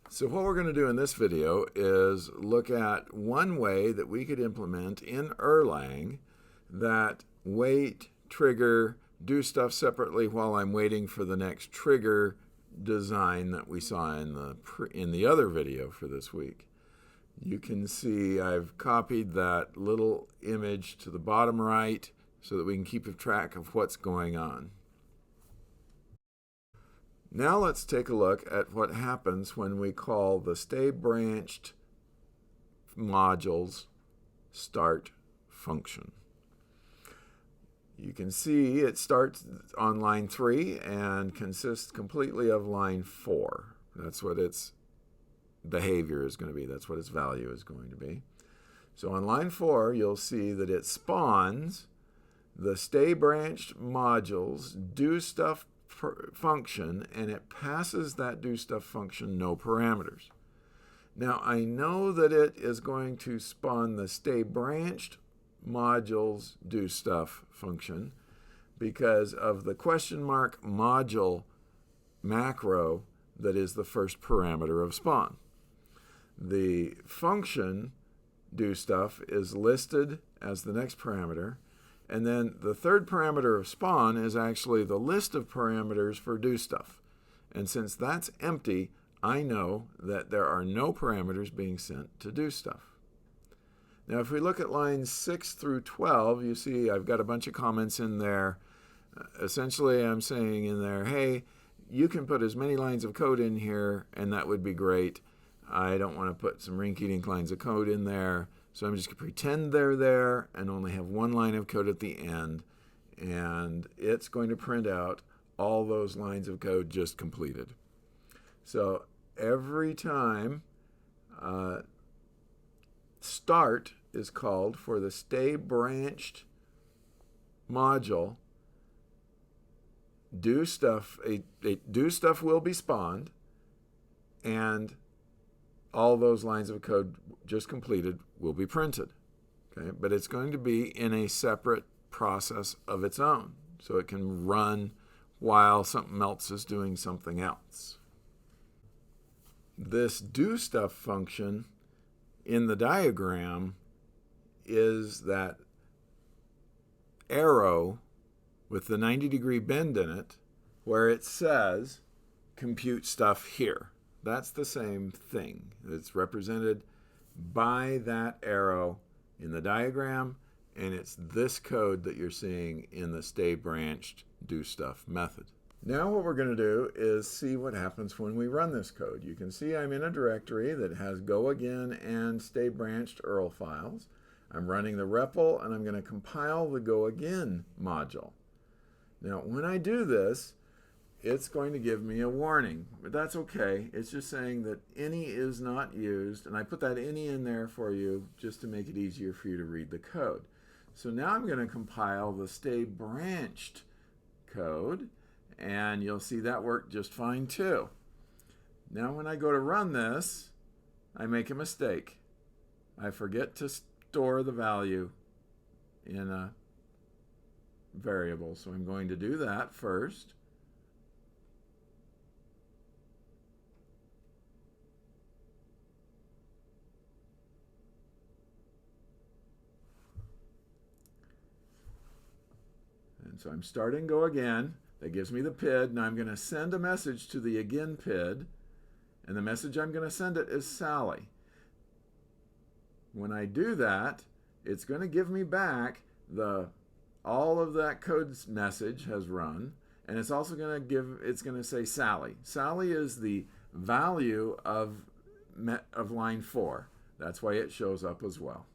So what we're going to do in this video is look at one way that we could implement in Erlang that wait, trigger, do stuff separately while I'm waiting for the next trigger design that we saw in the other video for this week. You can see I've copied that little image to the bottom right so that we can keep track of what's going on. Now let's take a look at what happens when we call the stay branched modules start function. You can see it starts on line 3 and consists completely of line 4. That's what its behavior is going to be. That's what its value is going to be. So on line 4, you'll see that it spawns the stay branched modules do stuff function, and it passes that do stuff function no parameters. Now I know that it is going to spawn the stay branched modules do stuff function because of the question mark module macro that is the first parameter of spawn. The function do stuff is listed as the next parameter, and then the third parameter of spawn is actually the list of parameters for do stuff. And since that's empty, I know that there are no parameters being sent to do stuff. Now if we look at lines 6 through 12, you see I've got a bunch of comments in there. Essentially I'm saying in there, hey, you can put as many lines of code in here and that would be great. I don't want to put some rinky-dink lines of code in there. So I'm just going to pretend they're there and only have one line of code at the end, and it's going to print out all those lines of code just completed. So every time start is called for the stay branched module, do stuff will be spawned, and all those lines of code just completed will be printed. Okay, but it's going to be in a separate process of its own, so it can run while something else is doing something else. This do stuff function in the diagram is that arrow with the 90-degree bend in it where it says compute stuff here. That's the same thing. It's represented by that arrow in the diagram, and it's this code that you're seeing in the stay branched do stuff method. Now what we're going to do is see what happens when we run this code. You can see I'm in a directory that has go again and stay branched URL files. I'm running the REPL, and I'm going to compile the go again module. Now when I do this, it's going to give me a warning, but that's okay. It's just saying that any is not used, and I put that any in there for you just to make it easier for you to read the code. So now I'm going to compile the stay branched code, and you'll see that worked just fine too. Now when I go to run this, I make a mistake. I forget to store the value in a variable, so I'm going to do that first. And so I'm starting go again. That gives me the PID. Now I'm going to send a message to the again PID, and the message I'm going to send it is Sally. When I do that, it's going to give me back all of that code's message has run, and it's also going to say Sally. Sally is the value of line 4. That's why it shows up as well.